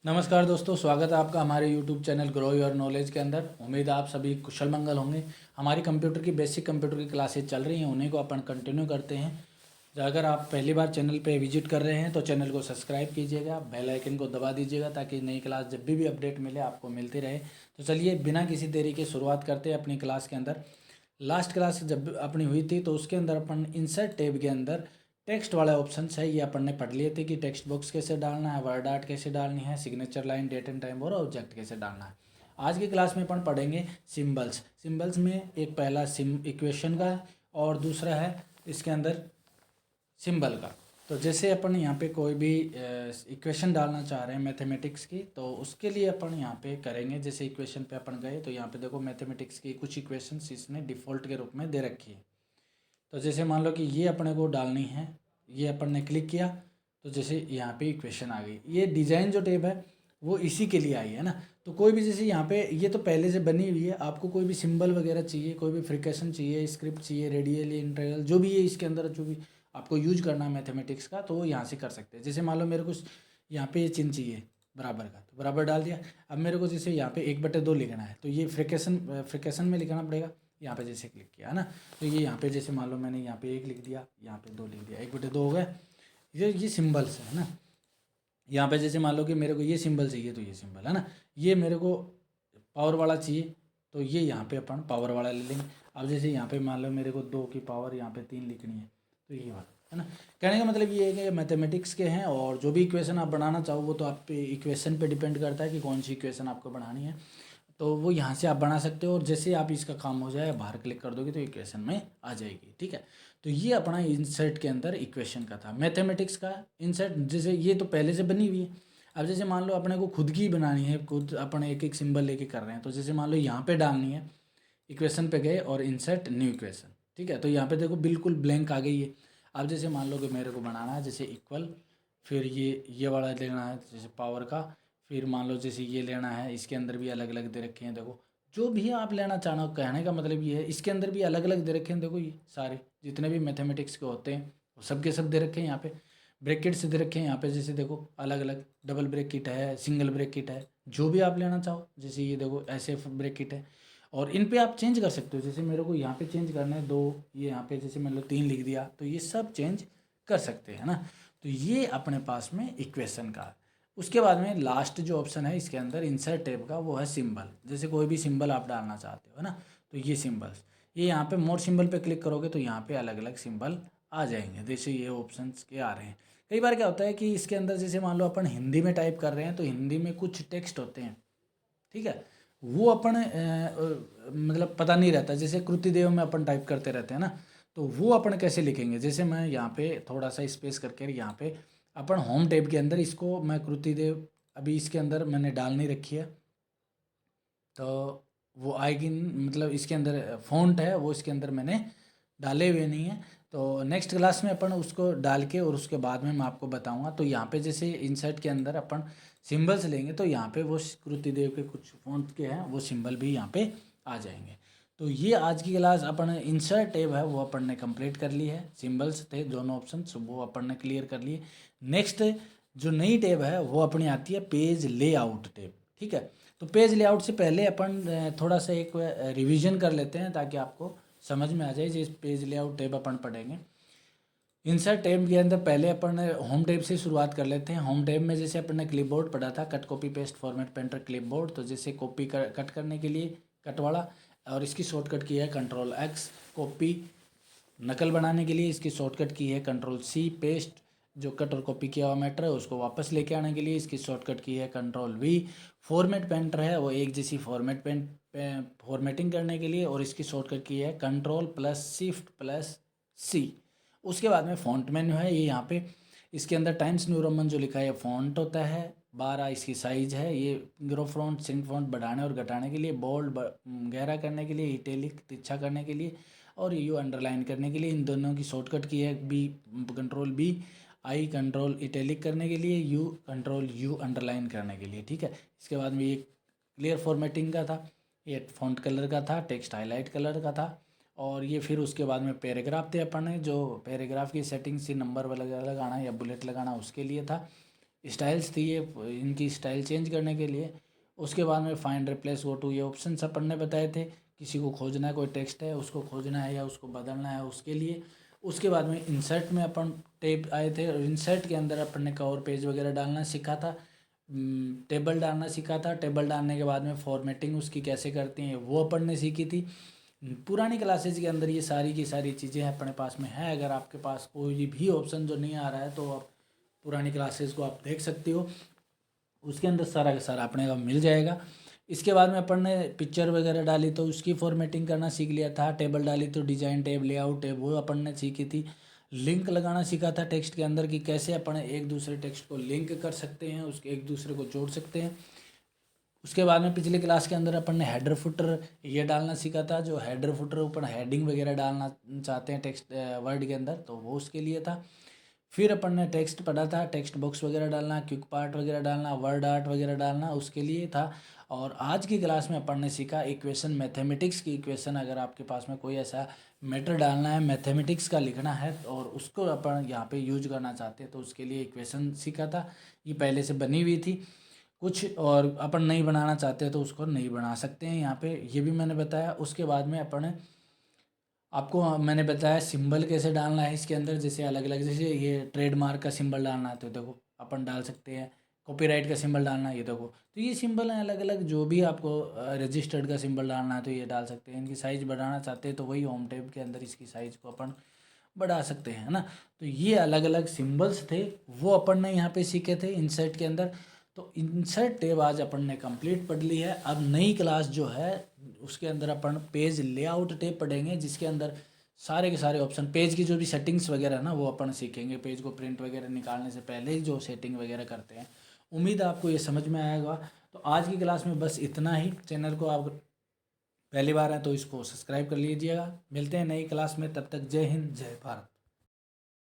नमस्कार दोस्तों, स्वागत है आपका हमारे YouTube channel grow your knowledge के अंदर। उम्मीद है आप सभी कुशल मंगल होंगे। हमारी कंप्यूटर की बेसिक कंप्यूटर की क्लासेज चल रही हैं, उन्हीं को अपन कंटिन्यू करते हैं। अगर आप पहली बार चैनल पे विजिट कर रहे हैं तो चैनल को सब्सक्राइब कीजिएगा, बेल आइकन को दबा दीजिएगा ताकि नई क्लास जब भी अपडेट मिले आपको मिलती रहे। तो चलिए बिना किसी देरी के शुरुआत करते हैं अपनी क्लास के अंदर। लास्ट क्लास जब अपनी हुई थी तो उसके अंदर अपन इंसर्ट टैब के अंदर टेक्स्ट वाले ऑप्शन है, ये अपन ने पढ़ लिए थे कि टेक्स्ट बॉक्स कैसे डालना है, वर्ड आर्ट कैसे डालनी है, signature line, date and time और ऑब्जेक्ट कैसे डालना है। आज की क्लास में अपन पढ़ेंगे सिंबल्स। सिंबल्स में एक पहला इक्वेशन का है और दूसरा है इसके अंदर सिंबल का। तो जैसे अपन यहाँ पे कोई भी इक्वेशन डालना चाह रहे हैं मैथमेटिक्स की, तो उसके लिए अपन यहाँ पे करेंगे। जैसे इक्वेशन पे अपन गए तो यहाँ पे देखो मैथमेटिक्स की कुछ इक्वेशंस इसने डिफ़ॉल्ट के रूप में दे रखी है। तो जैसे मान लो कि ये अपने को डालनी है, ये अपन ने क्लिक किया तो जैसे यहाँ पे इक्वेशन आ गई। ये डिज़ाइन जो टेब है वो इसी के लिए आई है ना। तो कोई भी जैसे यहाँ पे ये तो पहले से बनी हुई है, आपको कोई भी सिंबल वगैरह चाहिए, कोई भी फ्रिक्शन चाहिए, स्क्रिप्ट चाहिए, रेडियल इंटीग्रल जो भी है इसके अंदर जो भी आपको यूज करना है मैथमेटिक्स का, तो वो यहाँ से कर सकते हैं। जैसे मान लो मेरे को यहाँ पे ये चिन्ह चाहिए बराबर का, तो बराबर डाल दिया। अब मेरे को जैसे यहाँ पे 1/2 लिखना है तो ये फ्रिक्शन में लिखना पड़ेगा। यहाँ पे जैसे क्लिक किया है ना, तो ये यहाँ पे जैसे मान लो मैंने यहाँ पे 1 लिख दिया, यहाँ पे 2 लिख दिया, 1/2 हो गया। ये सिंबल्स है ना। यहाँ पे जैसे मान लो कि मेरे को ये सिंबल चाहिए तो ये सिंबल है ना। ये मेरे को पावर वाला चाहिए तो ये यहाँ पे अपन पावर वाला ले लेंगे। अब जैसे यहाँ पे मान लो मेरे को 2 की पावर यहाँ पे 3 लिखनी है तो ये वाला है ना। कहने का मतलब ये है कि मैथमेटिक्स के हैं और जो भी इक्वेशन आप बनाना चाहो वो तो आप पे इक्वेशन पे डिपेंड करता है कि कौन सी इक्वेशन आपको बनानी है। तो वो यहाँ से आप बना सकते हो और जैसे आप इसका काम हो जाए बाहर क्लिक कर दोगे तो इक्वेशन में आ जाएगी। ठीक है, तो ये अपना इंसर्ट के अंदर इक्वेशन का था। मैथमेटिक्स का इंसर्ट जैसे ये तो पहले से बनी हुई है। अब जैसे मान लो अपने को खुद की बनानी है, खुद अपन एक एक सिंबल लेके कर रहे हैं, तो जैसे मान लो यहाँ पे डालनी है, इक्वेशन पे गए और इंसर्ट न्यू इक्वेशन। ठीक है, तो यहाँ पे देखो बिल्कुल ब्लैंक आ गई है। अब जैसे मान लो कि मेरे को बनाना है जैसे इक्वल, फिर ये वाला लेना है जैसे पावर का, फिर मान लो जैसे ये लेना है, इसके अंदर भी अलग अलग दे रखे हैं। देखो जो भी आप लेना चाहो, कहने का मतलब ये है इसके अंदर भी अलग अलग दे रखे हैं। देखो ये सारे जितने भी मैथमेटिक्स के होते हैं वो सब के सब दे रखे हैं। यहाँ पे ब्रैकेट से दे रखे हैं, यहाँ पे जैसे देखो अलग अलग डबल ब्रैकेट है, सिंगल ब्रैकेट है, जो भी आप लेना चाहो। जैसे ये देखो ऐसे ब्रैकेट है और इन पे आप चेंज कर सकते हो। जैसे मेरे को यहाँ पे चेंज करना है 2, ये यहाँ पे जैसे मतलब 3 लिख दिया तो ये सब चेंज कर सकते हैं ना। तो ये अपने पास में इक्वेशन का है। उसके बाद में लास्ट जो ऑप्शन है इसके अंदर इंसर्ट टैब का, वो है सिंबल। जैसे कोई भी सिंबल आप डालना चाहते हो ना, तो ये सिंबल्स, ये यहाँ पे मोर सिंबल पे क्लिक करोगे तो यहाँ पे अलग अलग सिंबल आ जाएंगे। जैसे ये ऑप्शंस के आ रहे हैं। कई बार क्या होता है कि इसके अंदर जैसे मान लो अपन हिंदी में टाइप कर रहे हैं तो हिंदी में कुछ टेक्स्ट होते हैं, ठीक है, वो अपन मतलब पता नहीं रहता। जैसे कृतिदेव में अपन टाइप करते रहते हैं ना, तो वो अपन कैसे लिखेंगे। जैसे मैं यहाँ पे थोड़ा सा स्पेस करके यहाँ पे अपन होम टैब के अंदर इसको मैं कृतिदेव अभी इसके अंदर मैंने डाल नहीं रखी है, तो वो आएगी मतलब इसके अंदर फ़ॉन्ट है वो इसके अंदर मैंने डाले हुए नहीं है। तो नेक्स्ट क्लास में अपन उसको डाल के और उसके बाद में मैं आपको बताऊंगा। तो यहाँ पे जैसे इंसर्ट के अंदर अपन सिंबल्स लेंगे तो यहाँ पे वो कृतिदेव के कुछ फ़ॉन्ट के हैं वो सिंबल भी यहाँ पे आ जाएंगे। तो ये आज की क्लास अपन इंसर्ट टैब है वो अपन ने कंप्लीट कर ली है। सिंबल्स थे दोनों ऑप्शन वो अपन ने क्लियर कर लिए। नेक्स्ट जो नई टैब है वो अपनी आती है पेज लेआउट टैब। ठीक है, तो पेज लेआउट से पहले अपन थोड़ा सा एक रिवीजन कर लेते हैं ताकि आपको समझ में आ जाए। जिस पेज लेआउट टैब अपन पढ़ेंगे इंसर्ट टैब के अंदर पहले अपन होम टैब से शुरुआत कर लेते हैं। होम टैब में जैसे अपन ने क्लिपबोर्ड पढ़ा था, cut copy paste format painter clipboard. तो जैसे कॉपी कट करने के लिए कट वाला, और इसकी शॉर्टकट की है Ctrl+X। कॉपी नकल बनाने के लिए इसकी शॉर्टकट की है Ctrl+C। पेस्ट जो कट और कॉपी किया हुआ मैटर है उसको वापस लेके आने के लिए इसकी शॉर्टकट की है Ctrl+V। फॉर्मेट पेंटर है वो एक जैसी फॉर्मेटिंग करने के लिए, और इसकी शॉर्टकट की है Ctrl+Shift+C। उसके बाद में फ़ॉन्ट मेन्यू है, ये यहाँ पे इसके अंदर टाइम्स न्यू रोमन जो लिखा है फ़ॉन्ट होता है। 12 इसकी साइज़ है। ये ग्रो फ़ॉन्ट सिंक फ़ॉन्ट बढ़ाने और घटाने के लिए, बोल्ड गहरा करने के लिए, इटैलिक तिरछा करने के लिए, और यू अंडरलाइन करने के लिए। इन दोनों की शॉर्टकट की है Ctrl+B। आई कंट्रोल इटैलिक करने के लिए, यू Ctrl+U अंडरलाइन करने के लिए। ठीक है, इसके बाद में ये क्लियर फॉर्मेटिंग का था, ये फ़ॉन्ट कलर का था, टेक्स्ट हाईलाइट कलर का था, और ये फिर उसके बाद में पैराग्राफ थे अपन ने जो पैराग्राफ की सेटिंग से नंबर वगैरह लगाना या बुलेट लगाना उसके लिए था। स्टाइल्स थी ये इनकी स्टाइल चेंज करने के लिए। उसके बाद में फाइंड रिप्लेस गो टू ये ऑप्शन सब पढ़ने बताए थे। किसी को खोजना है, कोई टेक्स्ट है उसको खोजना है या उसको बदलना है उसके लिए। उसके बाद में इंसर्ट में अपन टैब आए थे और इंसर्ट के अंदर अपन ने कवर पेज वगैरह डालना सीखा था, टेबल डालना सीखा था। टेबल डालने के बाद में फॉर्मेटिंग उसकी कैसे करती हैं वो अपन ने सीखी थी। पुरानी क्लासेज के अंदर ये सारी की सारी चीज़ें अपने पास में है। अगर आपके पास कोई भी ऑप्शन जो नहीं आ रहा है तो आप पुरानी क्लासेस को आप देख सकते हो, उसके अंदर सारा का सारा अपने का मिल जाएगा। इसके बाद में अपन ने पिक्चर वगैरह डाली तो उसकी फॉर्मेटिंग करना सीख लिया था। टेबल डाली तो डिजाइन टैब, लेआउट टैब वो अपन ने सीखी थी। लिंक लगाना सीखा था टेक्स्ट के अंदर कि कैसे अपन एक दूसरे टेक्स्ट को लिंक कर सकते हैं, उसके एक दूसरे को जोड़ सकते हैं। उसके बाद में पिछले क्लास के अंदर अपन ने हेडर फुटर ये डालना सीखा था। जो हेडर फुटर ऊपर हेडिंग वगैरह डालना चाहते हैं टेक्स्ट वर्ड के अंदर तो वो उसके लिए था। फिर अपन ने टेक्स्ट पढ़ा था, टेक्स्ट बॉक्स वगैरह डालना, क्विक पार्ट वगैरह डालना, वर्ड आर्ट वगैरह डालना उसके लिए था। और आज की क्लास में अपन ने सीखा इक्वेशन, मैथमेटिक्स की इक्वेशन। अगर आपके पास में कोई ऐसा मैटर डालना है, मैथमेटिक्स का लिखना है और उसको अपन यहाँ पे यूज करना चाहते हैं तो उसके लिए इक्वेशन सीखा था। ये पहले से बनी हुई थी कुछ और अपन नहीं बनाना चाहते तो उसको नहीं बना सकते हैं यहाँ पे, ये भी मैंने बताया। उसके बाद में अपन आपको मैंने बताया सिंबल कैसे डालना है इसके अंदर, जैसे अलग अलग, जैसे ये ट्रेडमार्क का सिंबल डालना है तो देखो अपन डाल सकते हैं। कॉपीराइट का सिंबल डालना है ये देखो, तो ये सिंबल हैं अलग अलग। जो भी आपको रजिस्टर्ड का सिंबल डालना है तो ये डाल सकते हैं। इनकी साइज़ बढ़ाना चाहते हैं तो वही होम टैब के अंदर इसकी साइज़ को अपन बढ़ा सकते हैं, है ना। तो ये अलग अलग सिंबल्स थे वो अपन ने यहाँ पे सीखे थे इंसर्ट के अंदर। तो इंसर्ट टैब आज अपन ने कंप्लीट पढ़ ली है। अब नई क्लास जो है उसके अंदर अपन पेज लेआउट टैब पढ़ेंगे, जिसके अंदर सारे के सारे ऑप्शन, पेज की जो भी सेटिंग्स वगैरह है ना वो अपन सीखेंगे। पेज को प्रिंट वगैरह निकालने से पहले ही जो सेटिंग वगैरह करते हैं। उम्मीद है आपको ये समझ में आएगा। तो आज की क्लास में बस इतना ही। चैनल को आप पहली बार हैं तो इसको सब्सक्राइब कर लीजिएगा। मिलते हैं नई क्लास में, तब तक जय हिंद जय भारत।